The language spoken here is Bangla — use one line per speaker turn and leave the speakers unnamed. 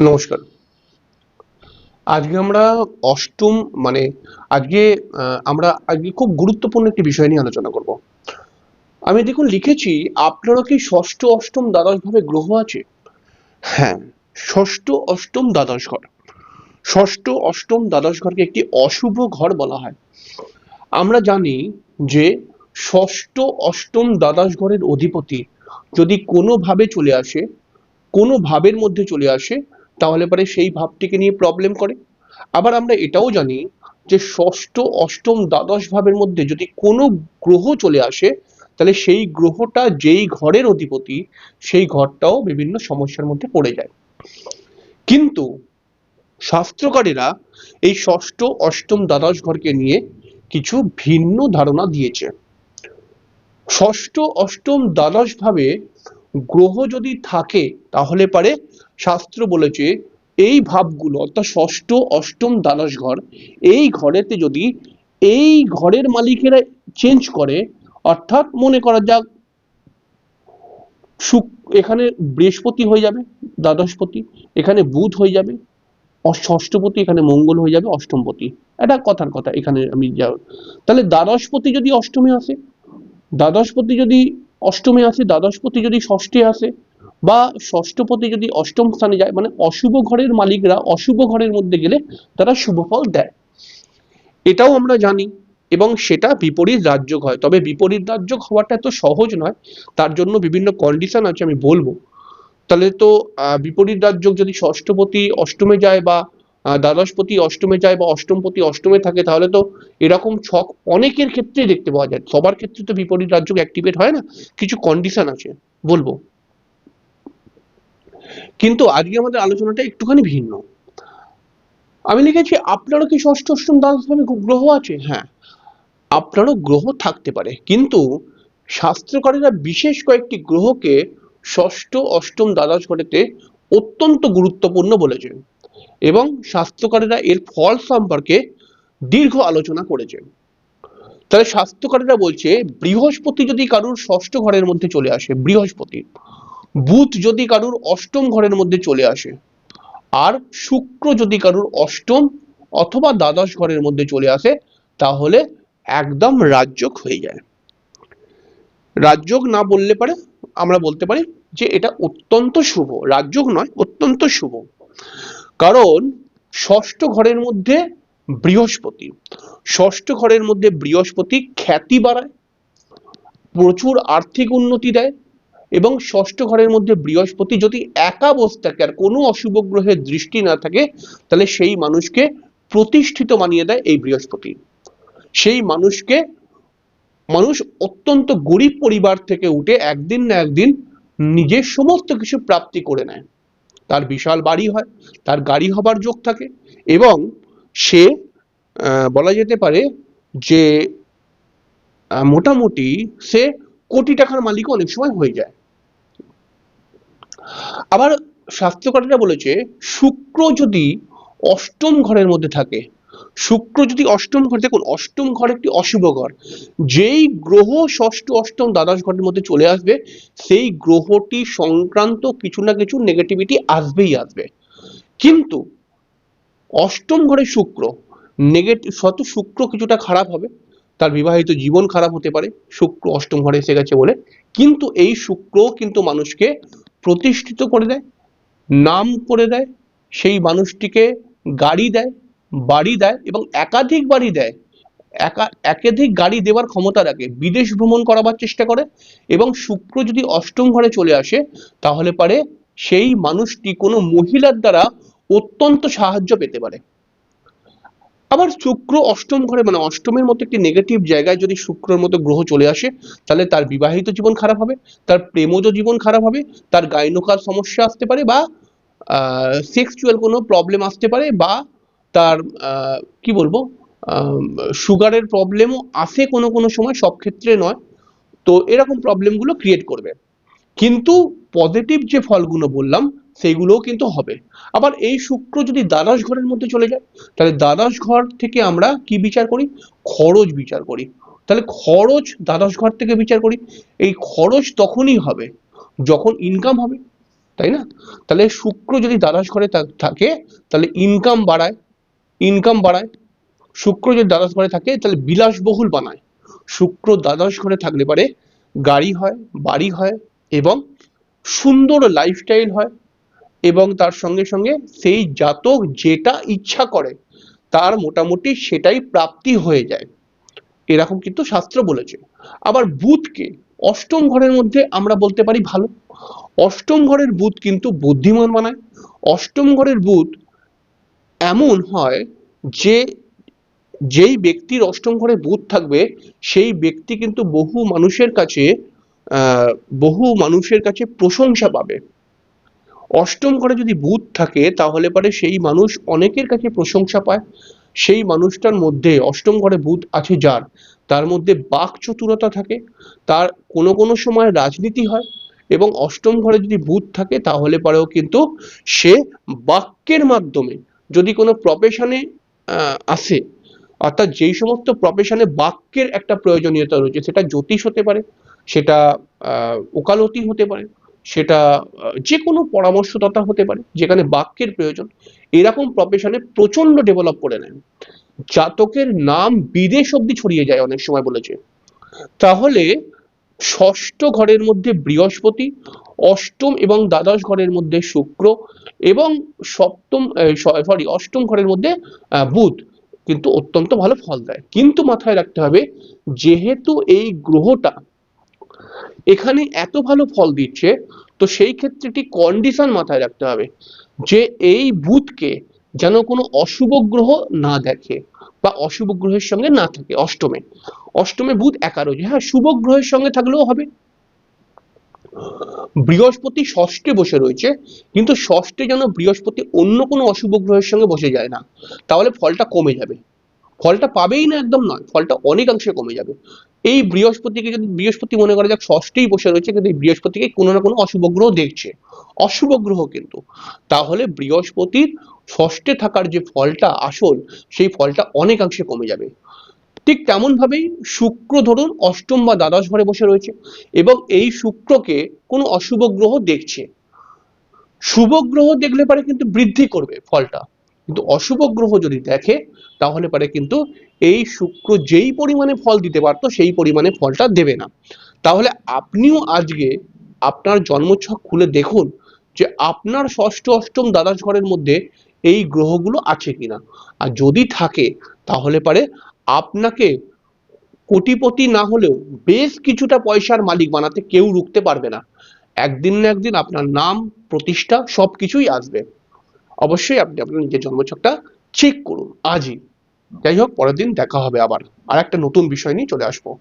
নমস্কার। আজকে আমরা অষ্টম মানে আজকে আমরা খুব গুরুত্বপূর্ণ একটি বিষয় নিয়ে আলোচনা করব। আমি দেখুন লিখেছি, আপনারও কি ষষ্ঠ অষ্টম দ্বাদশ ভাবে গ্রহ আছে? হ্যাঁ, ষষ্ঠ অষ্টম দ্বাদশ ঘর। ষষ্ঠ অষ্টম দ্বাদশ ঘরকে একটি অশুভ ঘর বলা হয়। আমরা জানি যে ষষ্ঠ অষ্টম দ্বাদশ ঘরের অধিপতি যদি কোনো ভাবে চলে আসে, কোনো ভাবের মধ্যে চলে আসে, তাহলে পরে সেই ভাবটিকে নিয়ে প্রবলেম করে। আবার আমরা এটাও জানি যে ষষ্ঠ অষ্টম দ্বাদশ ভাবের মধ্যে যদি কোনো গ্রহ চলে আসে, তাহলে সেই গ্রহটা যেই ঘরের অধিপতি সেই ঘরটাও বিভিন্ন সমস্যার মধ্যে পড়ে যায়। কিন্তু শাস্ত্রকারেরা এই ষষ্ঠ অষ্টম দ্বাদশ ঘরকে নিয়ে কিছু ভিন্ন ধারণা দিয়েছে। ষষ্ঠ অষ্টম দ্বাদশ ভাবে গ্রহ যদি থাকে তাহলে পারে শাস্ত্র বলেছে এই ভাবগুলো অর্থাৎ ষষ্ঠ অষ্টম দ্বাদশ ঘর, এই ঘরেতে যদি এই ঘরের মালিকেরা চেঞ্জ করে, অর্থাৎ মনে করা যাক এখানে বৃহস্পতি হয়ে যাবে দ্বাদশপতি, এখানে বুধ হয়ে যাবে ষষ্ঠপতি, এখানে মঙ্গল হয়ে যাবে অষ্টমপতি। এটা কথার কথা, এখানে আমি তাহলে দ্বাদশপতি যদি অষ্টমে আসে, দ্বাদশপতি যদি অষ্টমে আসে, দ্বাদশপতি যদি ষষ্ঠে আসে, বা ষষ্ঠপতি যদি অষ্টম স্থানে যায়, মানে অশুভ ঘরের মালিকরা অশুভ ঘরের মধ্যে গেলে তারা শুভ ফল দেয়, এটাও আমরা জানি। এবং সেটা বিপরীত রাজযোগ হয়, তবে বিপরীত রাজযোগ হওয়াটা এত সহজ নয়, তার জন্য বিভিন্ন কন্ডিশন আছে, আমি বলবো। তাহলে তো বিপরীত রাজযোগ যদি ষষ্ঠপতি অষ্টমে যায় বা দ্বাদশপতি অষ্টমে যায় বা অষ্টমপতি অষ্টমে থাকে, তাহলে তো এরকম ছক অনেকের ক্ষেত্রেই দেখতে পাওয়া যায়। সবার ক্ষেত্রে তো বিপরীত রাজযোগ অ্যাক্টিভেট হয় না, কিছু কন্ডিশন আছে, বলবো। কিন্তু আজকে আমাদের আলোচনাটা একটুখানি ভিন্ন। আমি লিখেছি, আপনারও কি ষষ্ঠ অষ্টম দ্বাদশ ভাবে গ্রহ আছে? হ্যাঁ, আপনারও গ্রহ থাকতে পারে, কিন্তু শাস্ত্রকারেরা বিশেষ কয়েকটি গ্রহকে ষষ্ঠ অষ্টম দ্বাদশ ঘরেতে অত্যন্ত গুরুত্বপূর্ণ বলেছেন, এবং শাস্ত্রকারেরা এর ফল সম্পর্কে দীর্ঘ আলোচনা করেছেন। তাহলে শাস্ত্রকারেরা বলছে, বৃহস্পতি যদি কারুর ষষ্ঠ ঘরের মধ্যে চলে আসে, বৃহস্পতি, বুধ যদি কারুর অষ্টম ঘরের মধ্যে চলে আসে, আর শুক্র যদি কারুর অষ্টম অথবা দ্বাদশ ঘরের মধ্যে চলে আসে, তাহলে একদম রাজযোগ হয়ে যায়। রাজযোগ না বললে পারে আমরা বলতে পারি যে এটা অত্যন্ত শুভ, রাজযোগ নয়, অত্যন্ত শুভ। কারণ ষষ্ঠ ঘরের মধ্যে বৃহস্পতি, ষষ্ঠ ঘরের মধ্যে বৃহস্পতি খ্যাতি বাড়ায়, প্রচুর আর্থিক উন্নতি দেয়, এবং ষষ্ঠ ঘরের মধ্যে বৃহস্পতি যদি একা বসে থাকে আর কোনো অশুভ গ্রহের দৃষ্টি না থাকে, তাহলে সেই মানুষকে প্রতিষ্ঠিত বানিয়ে দেয় এই বৃহস্পতি। সেই মানুষকে, মানুষ অত্যন্ত গরিব পরিবার থেকে উঠে একদিন না একদিন নিজের সমস্ত কিছু প্রাপ্তি করে নেয়। তার বিশাল বাড়ি হয়, তার গাড়ি হবার যোগ থাকে, এবং সে বলা যেতে পারে যে মোটামুটি সে কোটি টাকার মালিক অনেক সময় হয়ে যায়। আবার শাস্ত্রকারেরা বলেছে, শুক্র যদি অষ্টম ঘরের মধ্যে থাকে, শুক্র যদি অষ্টম ঘরে, দেখুন অষ্টম ঘর একটি অশুভ ঘর, যেই গ্রহ ষষ্ঠ অষ্টম দ্বাদশ ঘরের মধ্যে চলে আসবে, সেই গ্রহটি সংক্রান্ত কিছু না কিছু নেগেটিভিটি আসবেই আসবে। কিন্তু অষ্টম ঘরে শুক্র নেগেটিভ, শত শুক্র কিছুটা খারাপ হবে, তার বিবাহিত জীবন খারাপ হতে পারে, শুক্র অষ্টম ঘরে এসে গেছে বলে, কিন্তু এই শুক্র কিন্তু মানুষকে প্রতিষ্ঠিত করে দেয়, নাম করে দেয়, সেই মানুষটিকে গাড়ি দেয়, বাড়ি দেয়, এবং একাধিক বাড়ি দেয়, একাধিক গাড়ি দেওয়ার ক্ষমতা রাখে, বিদেশ ভ্রমণ করাবার চেষ্টা করে। এবং শুক্র যদি অষ্টম ঘরে চলে আসে, তাহলে পারে সেই মানুষটি কোনো মহিলার দ্বারা অত্যন্ত সাহায্য পেতে পারে। আবার শুক্র অষ্টম ঘরে, মানে অষ্টমের মতো একটি নেগেটিভ জায়গায় যদি শুক্রের মতো গ্রহ চলে আসে, তাহলে তার বিবাহিত জীবন খারাপ হবে, তার প্রেমজ জীবন খারাপ হবে, তার গাইনোকার সমস্যা আসতে পারে, বা সেক্সুয়াল কোনো প্রবলেম আসতে পারে, বা তার কি বলবো, সুগারের প্রবলেমও আসে কোনো কোনো সময়, সব ক্ষেত্রে নয়। তো এরকম প্রবলেমগুলো ক্রিয়েট করবে, কিন্তু পজিটিভ যে ফলগুলো বললাম সেইগুলোও কিন্তু হবে। আবার এই শুক্র যদি দ্বাদশ ঘরের মধ্যে চলে যায়, তাহলে দ্বাদশ ঘর থেকে আমরা কি বিচার করি? খরচ বিচার করি। তাহলে খরচ দ্বাদশ ঘর থেকে বিচার করি, এই খরচ তখনই হবে যখন ইনকাম হবে। তাই না? তাহলে শুক্র যদি দ্বাদশ ঘরে থাকে তাহলে ইনকাম বাড়ায়। শুক্র যদি দ্বাদশ ঘরে থাকে তাহলে বিলাসবহুল বানায়। শুক্র দ্বাদশ ঘরে থাকলে পারে গাড়ি হয়, বাড়ি হয় এবং সুন্দর লাইফস্টাইল হয়, এবং তার সঙ্গে সঙ্গে সেই জাতক যেটা ইচ্ছা করে তার মোটামুটি সেটাই প্রাপ্তি হয়ে যায়, এরকম কিন্তু শাস্ত্র বলেছে। আবার বুধকে অষ্টম ঘরের মধ্যে আমরা বলতে পারি ভালো। অষ্টম ঘরের বুধ কিন্তু বুদ্ধিমান বানায়। অষ্টম ঘরের বুধ এমন হয় যে যেই ব্যক্তির অষ্টম ঘরে বুধ থাকবে সেই ব্যক্তি কিন্তু বহু মানুষের কাছে প্রশংসা পাবে। অষ্টম ঘরে যদি বুধ থাকে তাহলে পরে সেই মানুষ অনেকের কাছে প্রশংসা পায়। সেই মানুষটার মধ্যে অষ্টম ঘরে বুধ আছে যার, তার মধ্যে বাক চতুরতা থাকে, তার কোনো কোনো সময় রাজনীতি হয়, এবং অষ্টম ঘরে যদি বুধ থাকে তাহলে পরেও কিন্তু সে বাক্যের মাধ্যমে যদি কোনো প্রফেশনে আসে, অর্থাৎ যেই সমস্ত প্রফেশনে বাক্যের একটা প্রয়োজনীয়তা রয়েছে, সেটা জ্যোতিষ হতে পারে, সেটা ওকালতি হতে পারে, সেটা যে কোনো পরামর্শদাতা হতে পারে যেখানে বাক্যের প্রয়োজন, এরকম প্রফেশনে প্রচন্ড ডেভেলপ করে নেন। জাতকের নাম বিদেশ অব্দি ছড়িয়ে যায় অনেক সময় বলেছে। তাহলে ষষ্ঠ ঘরের মধ্যে বৃহস্পতি, অষ্টম এবং দ্বাদশ ঘরের মধ্যে শুক্র, এবং অষ্টম ঘরের মধ্যে বুধ কিন্তু অত্যন্ত ভালো ফল দেয়। কিন্তু মাথায় রাখতে হবে, যেহেতু এই গ্রহটা এখানে এত ভালো ফল দিচ্ছে, তো সেই ক্ষেত্রে একটি কন্ডিশন মাথায় রাখতে হবে যে এই বুধকে যেন কোনো অশুভ গ্রহ না দেখে বা অশুভ গ্রহের সঙ্গে না থাকে। অষ্টমে অষ্টমে বুধ একা রয়েছে, হ্যাঁ শুভ গ্রহের সঙ্গে থাকলেও হবে। বৃহস্পতি ষষ্ঠে বসে রয়েছে, কিন্তু ষষ্ঠে যেন বৃহস্পতি অন্য কোনো অশুভ গ্রহের সঙ্গে বসে যায় না, তাহলে ফলটা কমে যাবে। ফলটা পাবেই না একদম নয়, ফলটা অনেকাংশে কমে যাবে। এই বৃহস্পতিকে যদি বৃহস্পতি মনে করা যাক ষষ্ঠেই বসে রয়েছে, কিন্তু এই বৃহস্পতিকে কোনো না কোনো অশুভ গ্রহ দেখছে, অশুভ গ্রহ কিন্তু, তাহলে বৃহস্পতির ষষ্ঠে থাকার যে ফলটা আসল, সেই ফলটা অনেকাংশে কমে যাবে। ঠিক তেমন ভাবেই শুক্র ধরুন অষ্টম বা দ্বাদশ ঘরে বসে রয়েছে এবং এই শুক্রকে কোনো অশুভ গ্রহ দেখছে, শুভ গ্রহ দেখলে পারে কিন্তু বৃদ্ধি করবে ফলটা, কিন্তু অশুভ গ্রহ যদি দেখে তাহলে পারে কিন্তু এই শুক্র যেই পরিমাণে ফল দিতে পারতো সেই পরিমাণে ফলটা দেবে না। তাহলে আপনিও আজকে আপনার জন্মছক খুলে দেখুন যে আপনার ষষ্ঠ অষ্টম দ্বাদশ ঘরের মধ্যে এই গ্রহগুলো আছে কিনা, আর যদি থাকে তাহলে পারে আপনাকে কোটিপতি না হলেও বেশ কিছুটা পয়সার মালিক বানাতে কেউ রুখতে পারবে না। একদিন না একদিন আপনার নাম, প্রতিষ্ঠা সবকিছুই আসবে। অবশ্যই আপনি আপনার নিজের জন্মছকটা চেক করুন আজই। যাই হোক, পরের দিন দেখা হবে আবার আর একটা নতুন বিষয় নিয়ে চলে আসবো।